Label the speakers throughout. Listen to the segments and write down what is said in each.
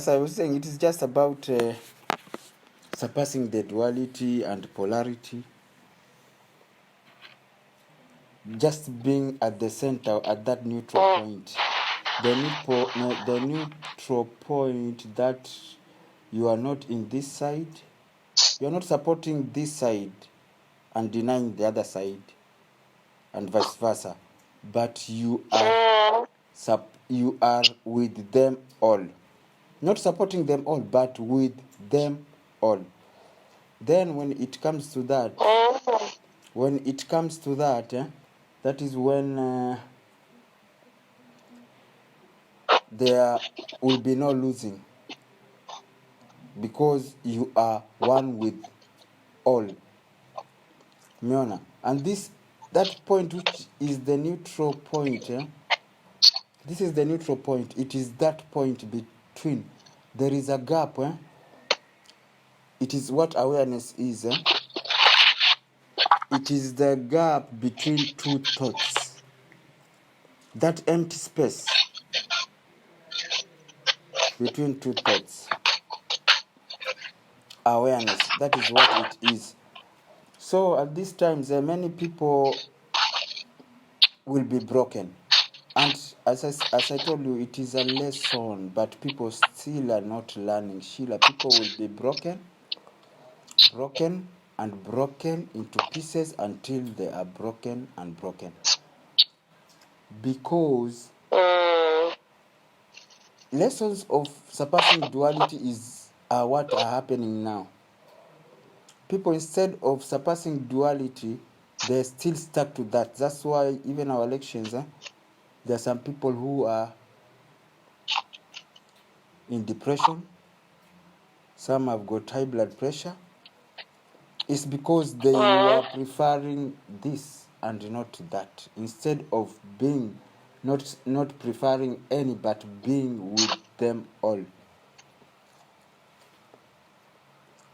Speaker 1: As I was saying, it is just about surpassing the duality and polarity. Just being at the center, at that neutral point. The neutral point that you are not in this side, you are not supporting this side and denying the other side, and vice versa, but you are with them all, not supporting them all, but with them all. Then when it comes to that, that is when there will be no losing, because you are one with all. Miona. And that point, which is the neutral point, this is the neutral point. It is that point between. There is a gap. It is what awareness is. It is the gap between two thoughts. That empty space between two thoughts. Awareness. That is what it is. So at these times, many people will be broken. And as I told you, it is a lesson, but people still are not learning. Sheila, people will be broken and broken into pieces until they are broken and broken. Because lessons of surpassing duality are what are happening now. People, instead of surpassing duality, they're still stuck to that. That's why even our elections, there are some people who are in depression. Some have got high blood pressure. It's because they were preferring this and not that, instead of being not preferring any, but being with them all.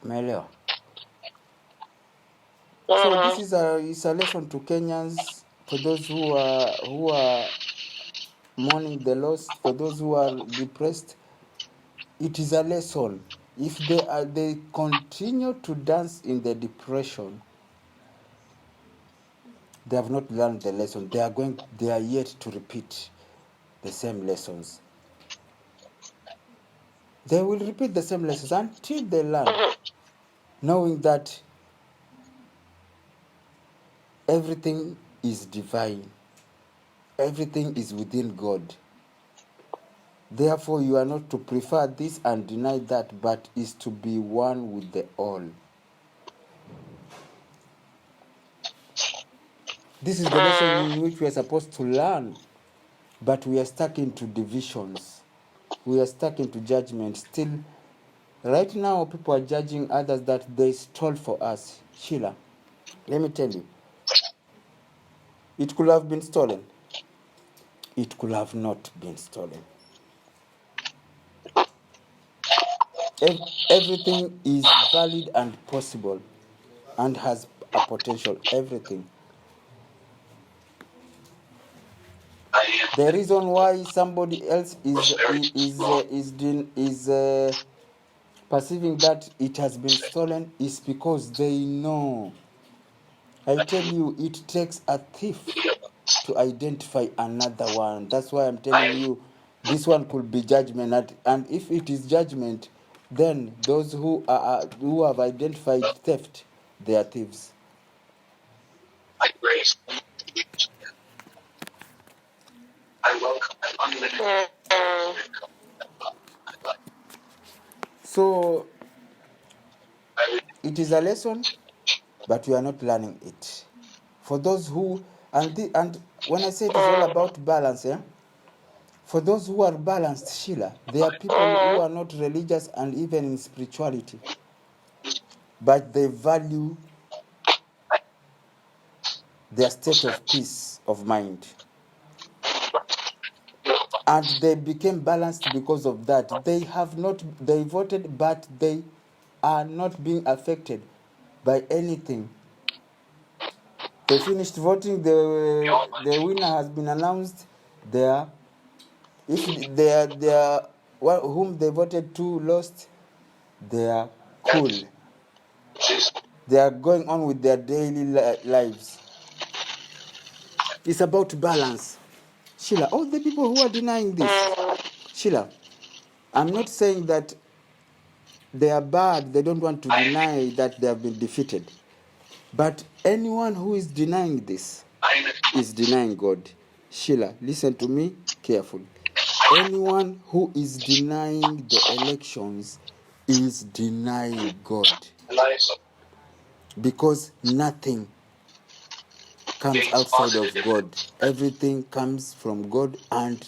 Speaker 1: Meleo. So this is a lesson to Kenyans, for those who are mourning the loss, for those who are depressed. It is a lesson. If they continue to dance in the depression, they have not learned the lesson. They are yet to repeat the same lessons. They will repeat the same lessons until they learn, knowing that everything is divine. Everything is within God. Therefore, you are not to prefer this and deny that, but is to be one with the all. This is the lesson in which we are supposed to learn, but we are stuck into divisions. We are stuck into judgment. Still, right now, people are judging others that they stole for us. Sheila, let me tell you, it could have been stolen. It could have not been stolen. Everything is valid and possible and has a potential. Everything. The reason why somebody else is perceiving that it has been stolen is because they know. I tell you, it takes a thief to identify another one. That's why I'm telling you, this one could be judgment, and if it is judgment, then those who have identified theft, they are thieves. I welcome unlimited. So it is a lesson, but we are not learning it. For those who and when I say it is all about balance, for those who are balanced, Sheila, there are people who are not religious and even in spirituality, but they value their state of peace of mind. And they became balanced because of that. They voted, but they are not being affected by anything. They finished voting, the winner has been announced. If their whom they voted to lost, they are cool. They are going on with their daily lives. It's about balance. Sheila, all the people who are denying this, Sheila, I'm not saying that they are bad, they don't want to deny that they have been defeated. But anyone who is denying this is denying God. Sheila, listen to me carefully. Anyone who is denying the elections is denying God. Because nothing comes outside of God. Everything comes from God and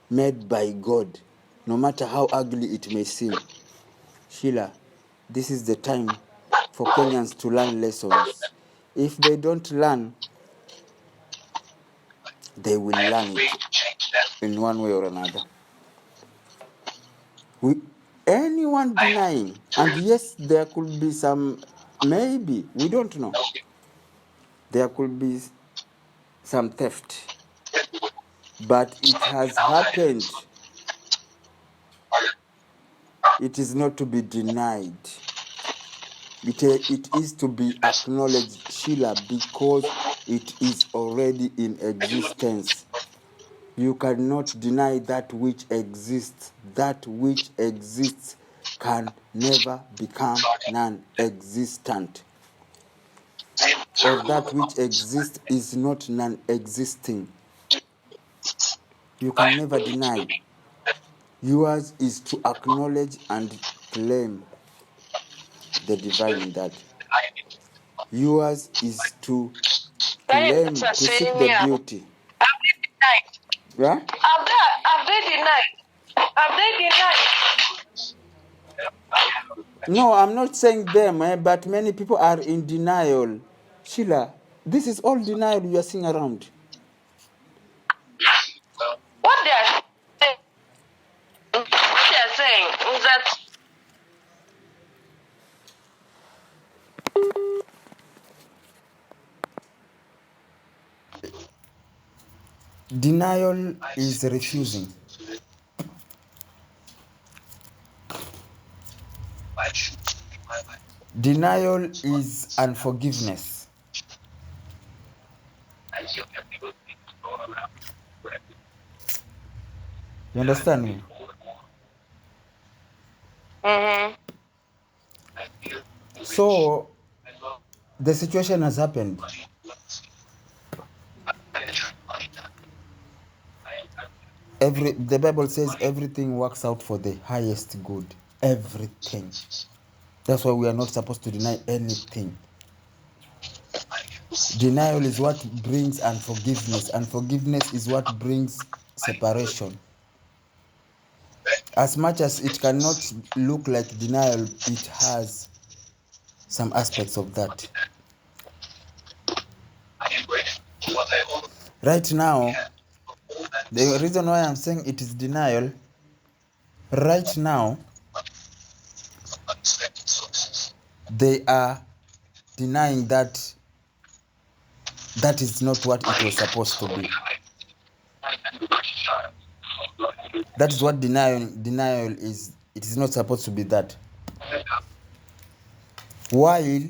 Speaker 1: made by God, no matter how ugly it may seem. Sheila, this is the time for Kenyans to learn lessons. If they don't learn, they will learn it in one way or another. Anyone denying, and yes, there could be some, maybe, we don't know. There could be some theft. But it has happened. It is not to be denied. It is to be acknowledged, Sheila, because it is already in existence. You cannot deny that which exists. That which exists can never become non-existent. Or that which exists is not non-existing. You can never deny. Yours is to acknowledge and claim the divine in that. Yours is to claim, to seek the beauty. Yeah?
Speaker 2: Have they denied? Have they denied?
Speaker 1: No, I'm not saying them, but many people are in denial. Sheila, this is all denial you are seeing around.
Speaker 2: What they are saying is that
Speaker 1: Denial is refusing. Denial is unforgiveness. You understand me? So, the situation has happened. The Bible says everything works out for the highest good. Everything. That's why we are not supposed to deny anything. Denial is what brings unforgiveness. Unforgiveness is what brings separation. As much as it cannot look like denial, it has some aspects of that. Right now, the reason why I'm saying it is denial, right now, they are denying that that is not what it was supposed to be. That is what denial is. It is not supposed to be that. While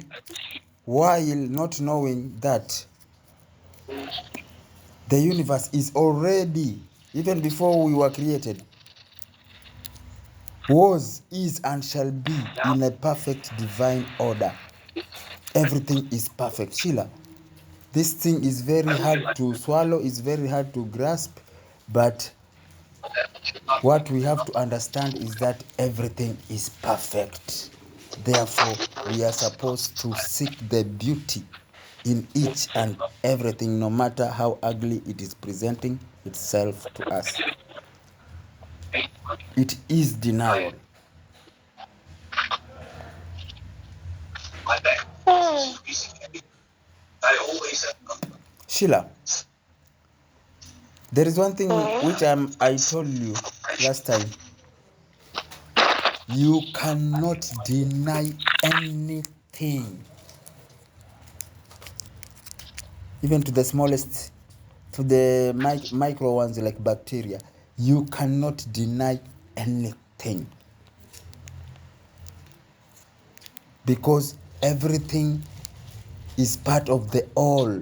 Speaker 1: not knowing that the universe is already, even before we were created, was, is, and shall be in a perfect divine order. Everything is perfect. Sheila, this thing is very hard to swallow, it's very hard to grasp, but what we have to understand is that everything is perfect. Therefore, we are supposed to seek the beauty in each and everything, no matter how ugly it is presenting itself to us. It is denial. Sheila, there is one thing which I told you last time. You cannot deny anything. Even to the smallest, to the micro ones like bacteria. You cannot deny anything, because everything is part of the all.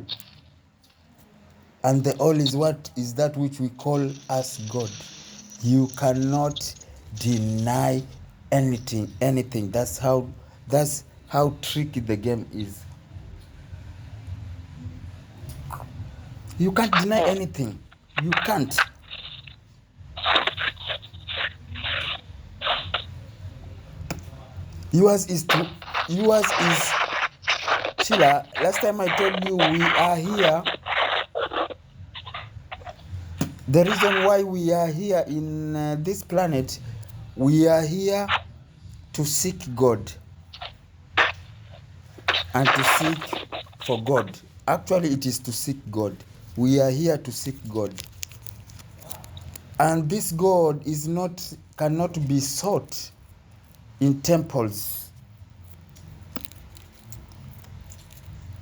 Speaker 1: And the all is what is that which we call as God. You cannot deny anything. That's how tricky the game is. You can't deny anything. You can't. Yours is Sheila. Last time I told you we are here. The reason why we are here in this planet, we are here to seek God and to seek for God. Actually, it is to seek God. We are here to seek God. And this God cannot be sought in temples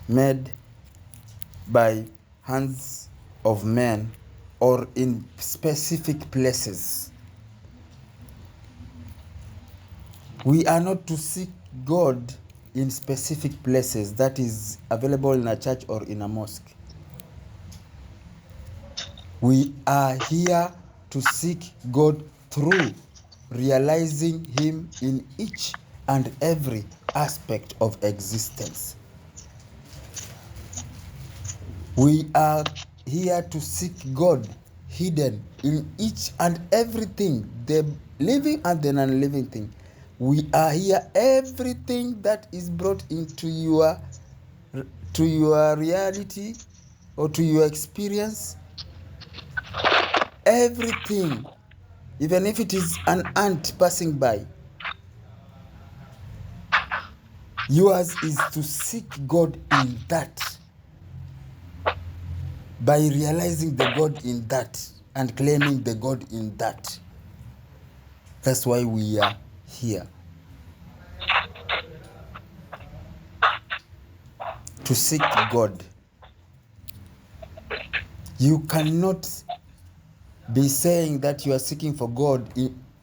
Speaker 1: made by hands of men or in specific places. We are not to seek God in specific places that is available in a church or in a mosque. We are here to seek God through realizing Him in each and every aspect of existence. We are here to seek God hidden in each and everything, the living and the non-living thing. We are here, everything that is brought into your reality or to your experience, everything, even if it is an ant passing by, yours is to seek God in that, by realizing the God in that and claiming the God in that. That's why we are here. To seek God. You cannot be saying that you are seeking for God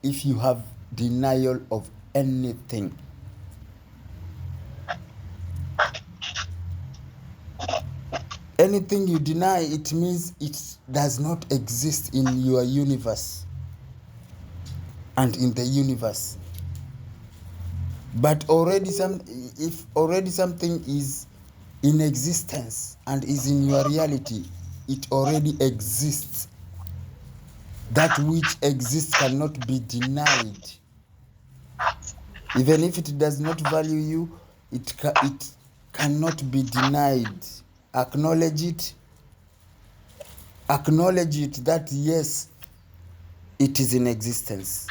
Speaker 1: if you have denial of anything. Anything you deny, it means it does not exist in your universe and in the universe. But if already something is in existence and is in your reality, it already exists. That which exists cannot be denied. Even if it does not value you, it cannot be denied. Acknowledge it. Acknowledge it that yes, it is in existence.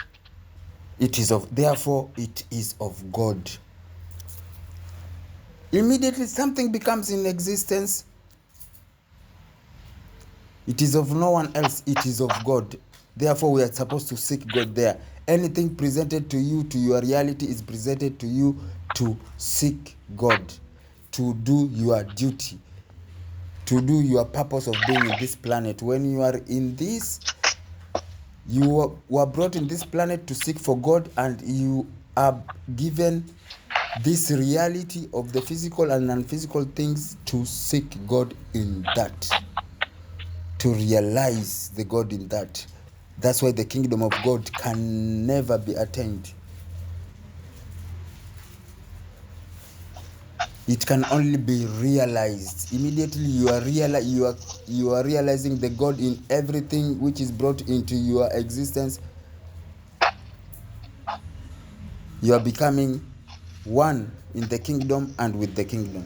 Speaker 1: Therefore it is of God. Immediately something becomes in existence, it is of no one else, it is of God. Therefore we are supposed to seek God there. Anything presented to you, to your reality, is presented to you to seek God, to do your duty, to do your purpose of being in this planet. When you are in this, you were brought in this planet to seek for God, and you are given this reality of the physical and non-physical things to seek God in that, to realize the God in that. That's why the kingdom of God can never be attained. It can only be realized. Immediately you are realizing the God in everything which is brought into your existence. You are becoming one in the kingdom and with the kingdom.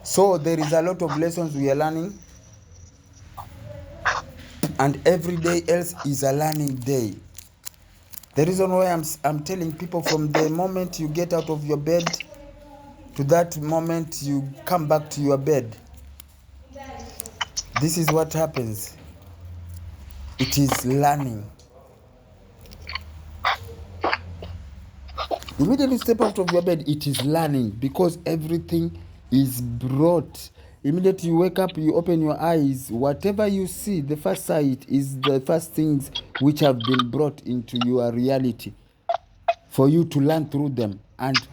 Speaker 1: So there is a lot of lessons we are learning, and every day else is a learning day. The reason why I'm telling people, from the moment you get out of your bed to that moment you come back to your bed, this is what happens. It is learning. Immediately step out of your bed, it is learning, because everything is brought Immediately you wake up, you open your eyes, whatever you see, the first sight is the first things which have been brought into your reality for you to learn through them and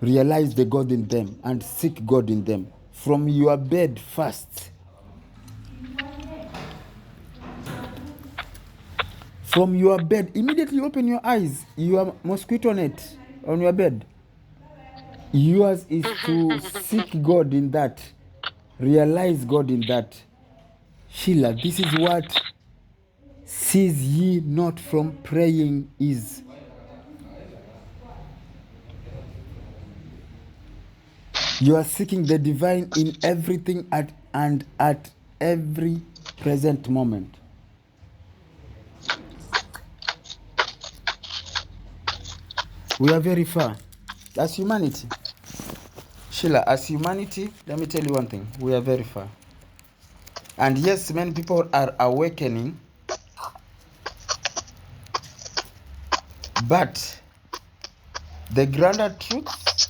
Speaker 1: realize the God in them and seek God in them. From your bed first. From your bed, immediately open your eyes, your mosquito net on your bed. Yours is to seek God in that, realize God in that. Sheila, this is what cease ye not from praying is. You are seeking the divine in everything and at every present moment. We are very far. As humanity, Sheila, as humanity, let me tell you one thing. We are very far. And yes, many people are awakening, but the grander truths,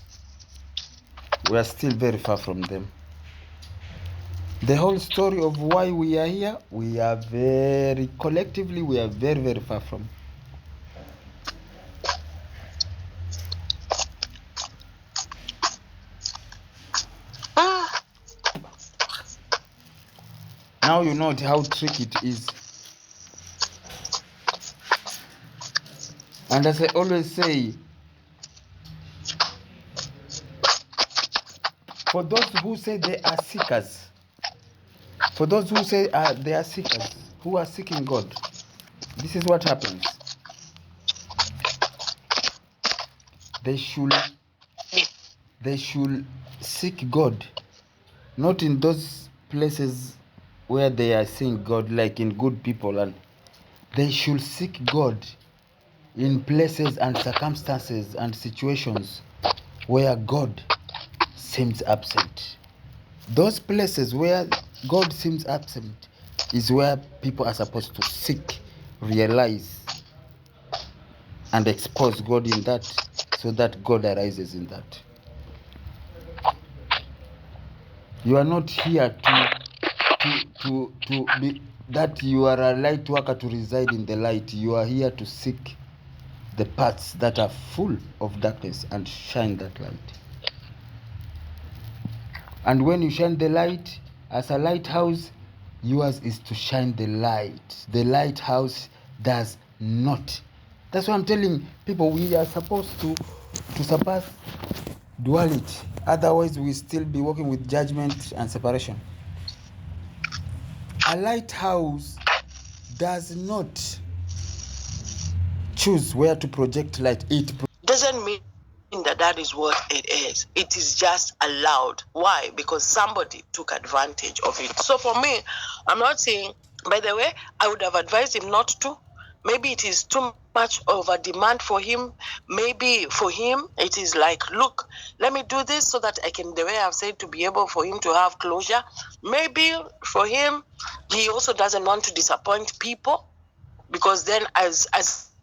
Speaker 1: we are still very far from them. The whole story of why we are here, we are collectively, we are very, very far from. Now you know how tricky it is. And as I always say, for those who say they are seekers, for those who say they are seekers, who are seeking God, this is what happens. They should seek God, not in those places where they are seeing God, like in good people, and they should seek God in places and circumstances and situations where God seems absent. Those places where God seems absent is where people are supposed to seek, realize, and expose God in that, so that God arises in that. You are not here to be that you are a light worker to reside in the light. You are here to seek the paths that are full of darkness and shine that light. And when you shine the light as a lighthouse, yours is to shine the light. The lighthouse does not. That's why I'm telling people we are supposed to surpass duality. Otherwise, we still be working with judgment and separation. A lighthouse does not choose where to project light. It
Speaker 2: Doesn't mean that is what it is. It is just allowed. Why? Because somebody took advantage of it. So for me, I'm not saying, by the way, I would have advised him not to. Maybe it is too much of a demand for him. Maybe for him, it is like, look, let me do this so that I can, the way I've said, to be able for him to have closure. Maybe for him, he also doesn't want to disappoint people, because then as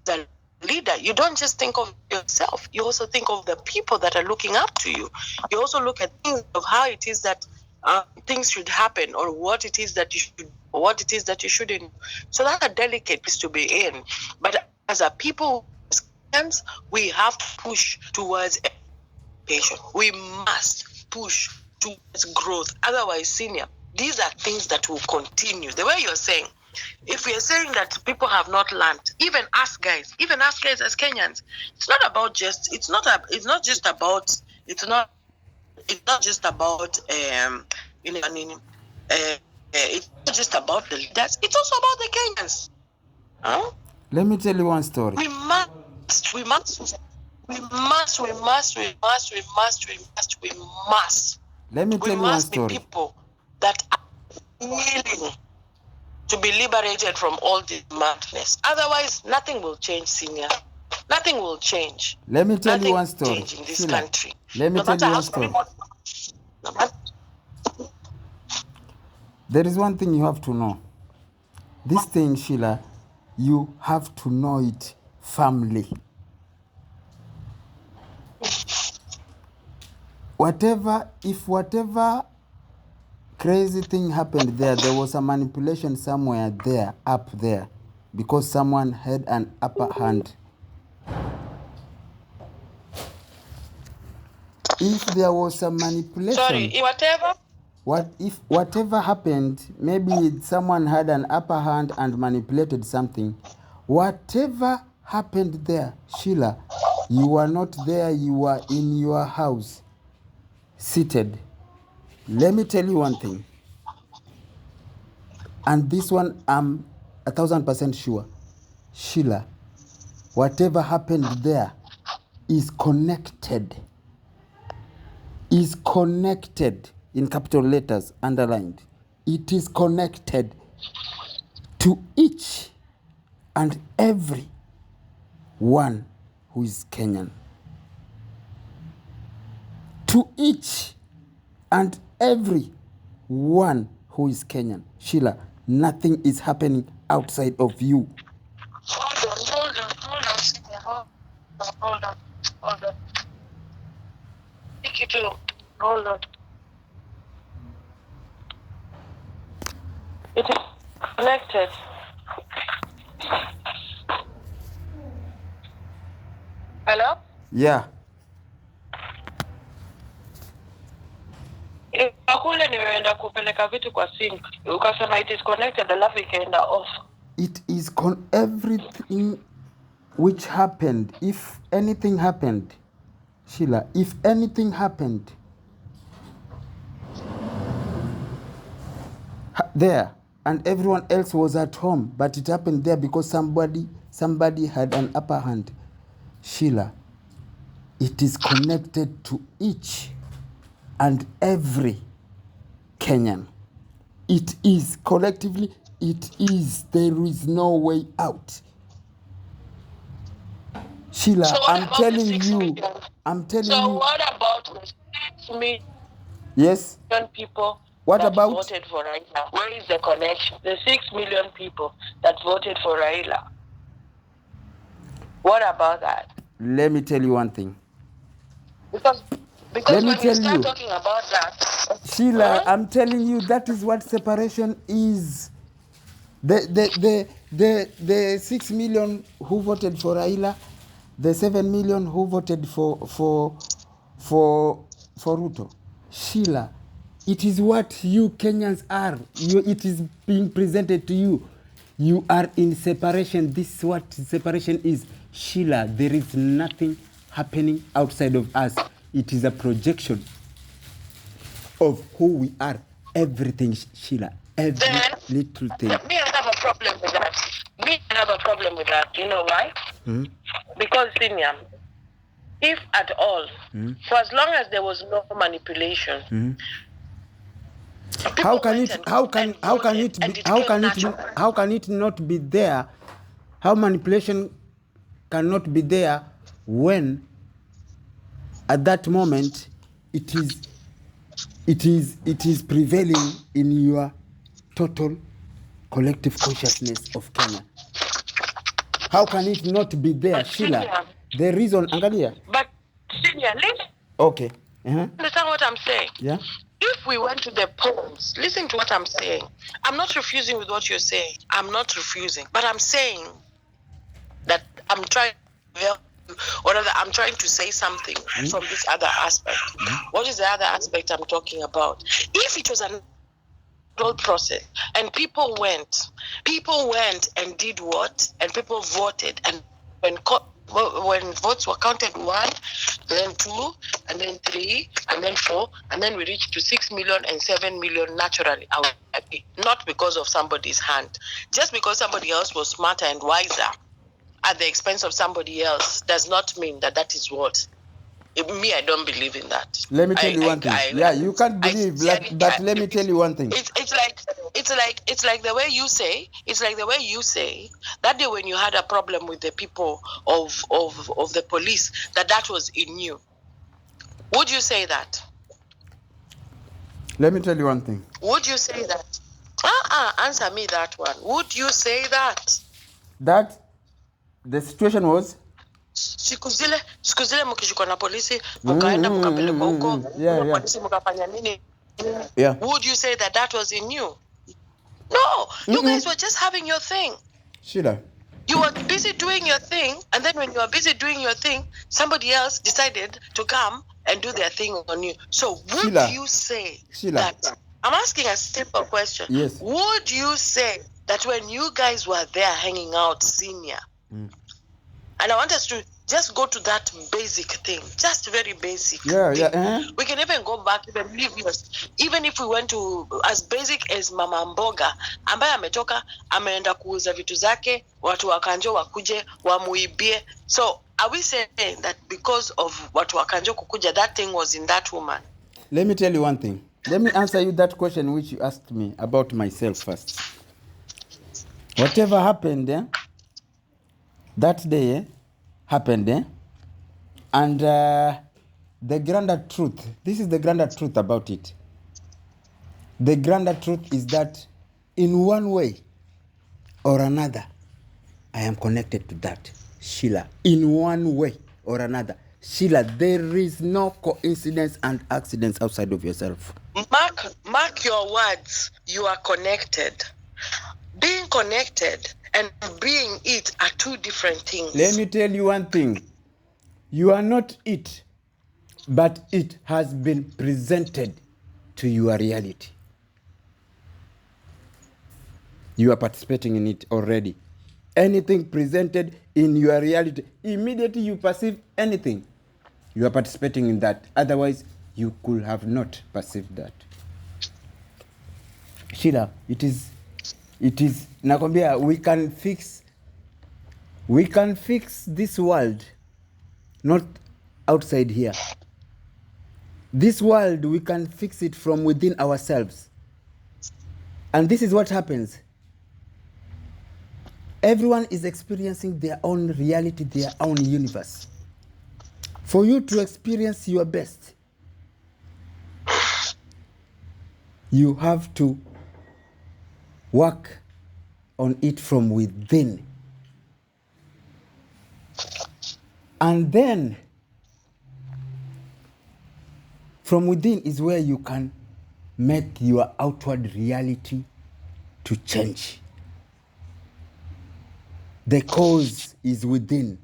Speaker 2: a leader, you don't just think of yourself, you also think of the people that are looking up to you. You also look at things of how it is that things should happen, or what it is that you should, or what it is that you shouldn't. So that's a delicate place to be in. But as a people, we have to push towards education. We must push towards growth. Otherwise, senior, these are things that will continue. The way you're saying, if we are saying that people have not learned, even us guys as Kenyans, it's not about just, it's not just about, it's not just about it's not just about the leaders, it's also about the Kenyans. Huh?
Speaker 1: Let me tell you one story.
Speaker 2: We must
Speaker 1: Let me tell you one story.
Speaker 2: be people that are willing to be liberated from all this madness. Otherwise, nothing will change, senior. Nothing will change.
Speaker 1: Let me tell
Speaker 2: nothing
Speaker 1: you one story.
Speaker 2: Change in this
Speaker 1: Sheila,
Speaker 2: country.
Speaker 1: let me tell you one story. There is one thing you have to know. This thing, Sheila, you have to know it firmly. Whatever Crazy thing happened there. There was a manipulation somewhere there, up there, because someone had an upper hand. If there was a manipulation,
Speaker 2: Sorry,
Speaker 1: whatever happened, maybe someone had an upper hand and manipulated something. Whatever happened there, Sheila, you were not there, you were in your house, seated. Let me tell you one thing. And this one, I'm 1,000% sure. Sheila, whatever happened there is connected. Is connected in capital letters, underlined. It is connected to each and every one who is Kenyan. To each and every one who is Kenyan. Sheila, nothing is happening outside of you.
Speaker 2: Hold on. Take it to, hold on. It is connected. Hello?
Speaker 1: Yeah.
Speaker 2: Kule nimeenda kupeleka vitu kwa simu. Ukasema it is connected, alafu ikaenda off.
Speaker 1: It is everything which happened. If anything happened, Sheila, if anything happened there and everyone else was at home, but it happened there because somebody had an upper hand, Sheila, it is connected to each and every Kenyan. It is collectively, it is. There is no way out. Sheila,
Speaker 2: So
Speaker 1: I'm telling you.
Speaker 2: Million?
Speaker 1: I'm telling you.
Speaker 2: So what about the 6 million
Speaker 1: yes?
Speaker 2: people
Speaker 1: what
Speaker 2: that
Speaker 1: about?
Speaker 2: voted for Raila? Where is the connection? The 6 million people that voted for Raila. What about that?
Speaker 1: Let me tell you one thing.
Speaker 2: Because when you start talking about that,
Speaker 1: Sheila, I'm telling you, that is what separation is. The 6 million who voted for Raila, the 7 million who voted for Ruto. Sheila, it is what you Kenyans are. It is being presented to you. You are in separation. This is what separation is. Sheila, there is nothing happening outside of us. It is a projection of who we are. Everything, Sheila. Every little thing.
Speaker 2: Me, I have a problem with that. You know why? Because, Senior, if at all, for as long as there was no manipulation,
Speaker 1: how can it not be there? How manipulation cannot be there when at that moment it is prevailing in your total collective consciousness of Kenya? How can it not be there, Sheila? The reason, Angalia.
Speaker 2: But Senior, listen.
Speaker 1: Okay.
Speaker 2: Understand what I'm saying?
Speaker 1: Yeah.
Speaker 2: If we went to the polls, listen to what I'm saying. I'm not refusing with what you're saying. I'm not refusing. But I'm saying that I'm trying to say something from this other aspect. What is the other aspect I'm talking about? If it was an process and people went and did what? And people voted, and when votes were counted, 1, then 2, and then 3, and then 4, and then we reached to 6 million and 7 million naturally. I was happy. Not because of somebody's hand. Just because somebody else was smarter and wiser at the expense of somebody else does not mean that is what. Me, I don't believe in that.
Speaker 1: Let me tell you one thing. You can't believe, but let me tell you one thing.
Speaker 2: It's like the way you say. It's like the way you say that day when you had a problem with the people of the police, that was in you. Would you say that?
Speaker 1: Let me tell you one thing.
Speaker 2: Would you say that? Answer me that one. Would you say that?
Speaker 1: That the situation was
Speaker 2: siku zile mkishikwa na polisi mkaenda mkapelekwa huko polisi mkafanya nini? would you say that that was in you? No, you guys were just having your thing.
Speaker 1: Sheila.
Speaker 2: You were busy doing your thing, and then when you were busy doing your thing, somebody else decided to come and do their thing on you. So would
Speaker 1: Sheila.
Speaker 2: you say
Speaker 1: Sheila.
Speaker 2: that? I'm asking a simple question.
Speaker 1: Yes.
Speaker 2: Would you say that when you guys were there hanging out, senior, and I want us to just go to that basic thing, just very basic.
Speaker 1: Yeah.
Speaker 2: We can even go back, even leave yours. Even if we went to as basic as Mama Mboga ambaye ametoka ameenda kuuza vitu zake, watu wa Kanjo wakuje wamuibie. So are we saying that because of watu wa Kanjo kukuja, that thing was in that woman?
Speaker 1: Let me tell you one thing. Let me answer you that question which you asked me about myself first. Whatever happened that day happened and the grander truth, this is the grander truth about it. The grander truth is that in one way or another, I am connected to that, Sheila. In one way or another. Sheila, there is no coincidence and accidents outside of yourself.
Speaker 2: Mark your words. You are connected. Being connected and being it are two different things.
Speaker 1: Let me tell you one thing. You are not it, but it has been presented to your reality. You are participating in it already. Anything presented in your reality, immediately you perceive anything, you are participating in that. Otherwise, you could have not perceived that. Sheila, it is nakwambia, we can fix this world, not outside here. This world, we can fix it from within ourselves. And this is what happens. Everyone is experiencing their own reality, their own universe. For you to experience your best, you have to work on it from within. And then, from within is where you can make your outward reality to change. The cause is within.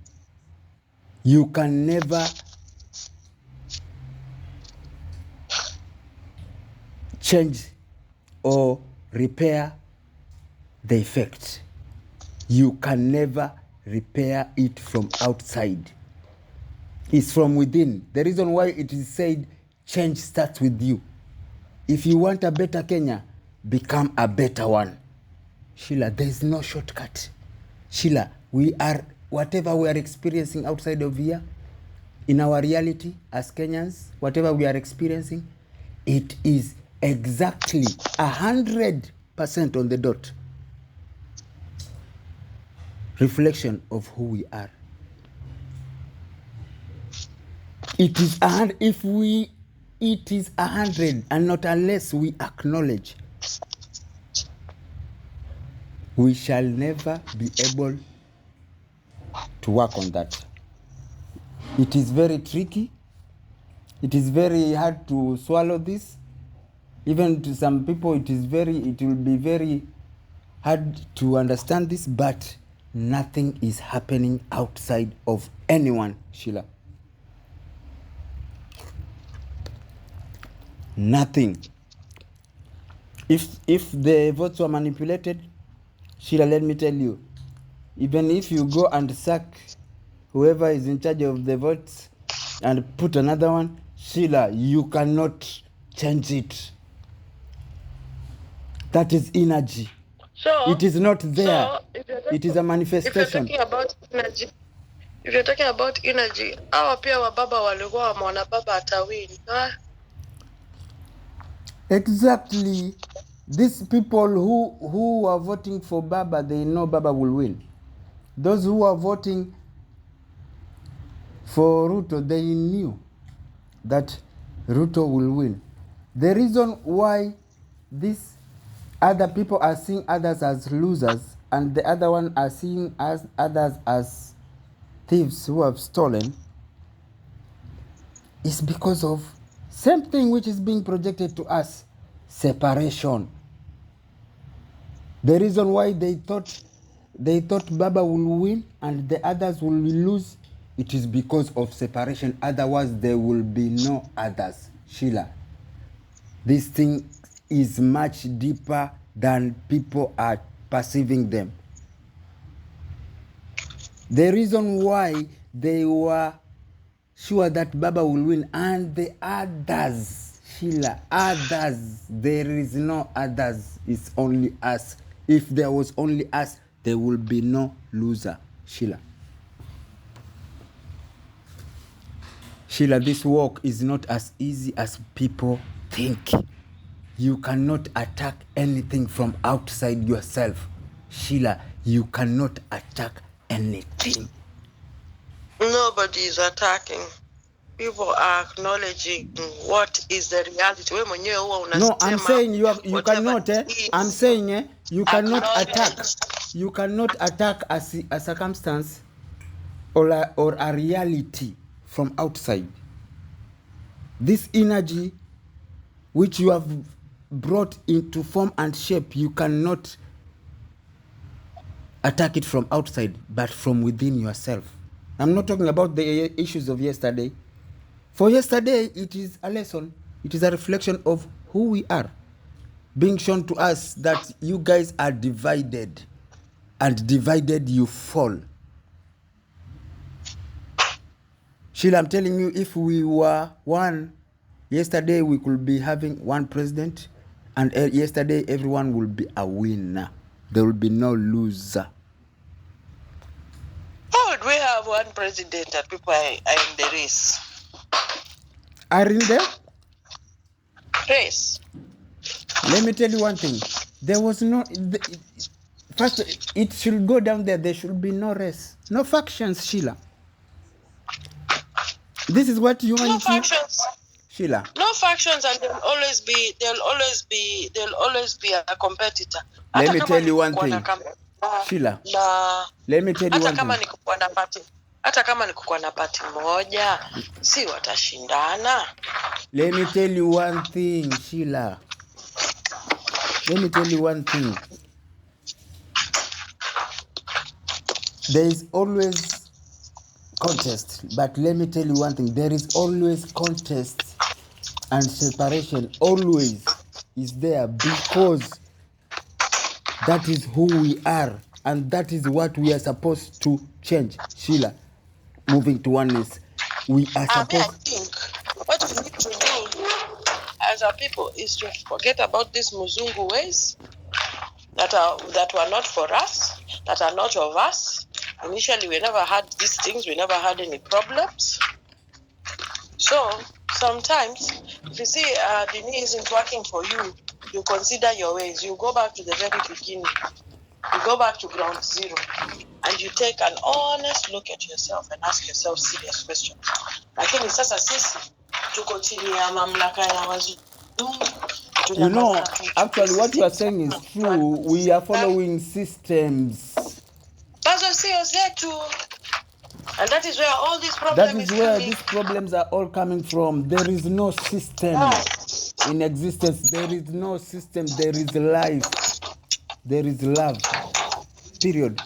Speaker 1: You can never change or repair the effect. You can never repair it from outside. It's from within. The reason why it is said change starts with you. If you want a better Kenya, become a better one. Sheila, there is no shortcut. Sheila, whatever we are experiencing outside of here, in our reality as Kenyans, whatever we are experiencing, it is exactly 100% on the dot reflection of who we are. It is 100, it is 100, and not unless we acknowledge, we shall never be able to work on that. It is very tricky. It is very hard to swallow this. Even to some people, it will be very hard to understand this, but nothing is happening outside of anyone, Sheila. Nothing. If the votes were manipulated, Sheila, let me tell you, even if you go and sack whoever is in charge of the votes and put another one, Sheila, you cannot change it. That is energy.
Speaker 2: So
Speaker 1: it is not there. It is a manifestation.
Speaker 2: If you're talking about energy, hawa pia wababa walikuwa wameona baba atawini.
Speaker 1: Exactly. These people who are voting for Baba, they know Baba will win. Those who are voting for Ruto, they knew that Ruto will win. The reason why these other people are seeing others as losers and the other one are seeing others as thieves who have stolen is because of Same thing which is being projected to us, separation. The reason why they thought Baba will win and the others will lose, it is because of separation. Otherwise, there will be no others. Sheila, this thing is much deeper than people are perceiving them. The reason why they were sure that Baba will win and the others, Sheila, others, there is no others, it's only us. If there was only us, there will be no loser, Sheila. Sheila, this walk is not as easy as people think. You cannot attack anything from outside yourself. Sheila, you cannot attack anything.
Speaker 2: Nobody is attacking. People are acknowledging what is the reality.
Speaker 1: No, I'm saying you cannot. I'm saying you cannot attack. You cannot attack a circumstance or a reality from outside. This energy which you have brought into form and shape, you cannot attack it from outside, but from within yourself. I'm not talking about the issues of yesterday. For yesterday, it is a lesson. It is a reflection of who we are, being shown to us that you guys are divided, and divided you fall. Sheila, I'm telling you, if we were one, yesterday we could be having one president, and yesterday everyone will be a winner. There will be no loser.
Speaker 2: How would we have one president and people are in the race?
Speaker 1: Are in the
Speaker 2: race?
Speaker 1: Let me tell you one thing. There was no... First, it should go down there. There should be no race. No factions, Sheila. This is what you want.
Speaker 2: No factions.
Speaker 1: Sheila.
Speaker 2: No factions, and there'll always be a competitor.
Speaker 1: Let me tell you one thing. Sheila. Let me tell you one thing.
Speaker 2: Hata kama ni kukuwa na party moja, si watashindana.
Speaker 1: Let me tell you one thing, Sheila. Let me tell you one thing. There is always contest, but let me tell you one thing. There is always contest and separation. Always is there, because that is who we are, and that is what we are supposed to change. Sheila, moving to oneness, we are supposed...
Speaker 2: I think what we need to do as a people is to forget about these Muzungu ways that were not for us, that are not of us. Initially, we never had these things. We never had any problems. So sometimes, if you see the knee isn't working for you, you consider your ways. You go back to the very beginning. You go back to ground zero, and you take an honest look at yourself and ask yourself serious questions. Lakini sasa sisi tuko chini ya mamlaka ya wazungu.
Speaker 1: You know, actually what you are saying is true. We are following systems.
Speaker 2: And that is where all these problems
Speaker 1: That is where these problems are all coming from. There is no system in existence. There is no system. There is life. There is love. Period.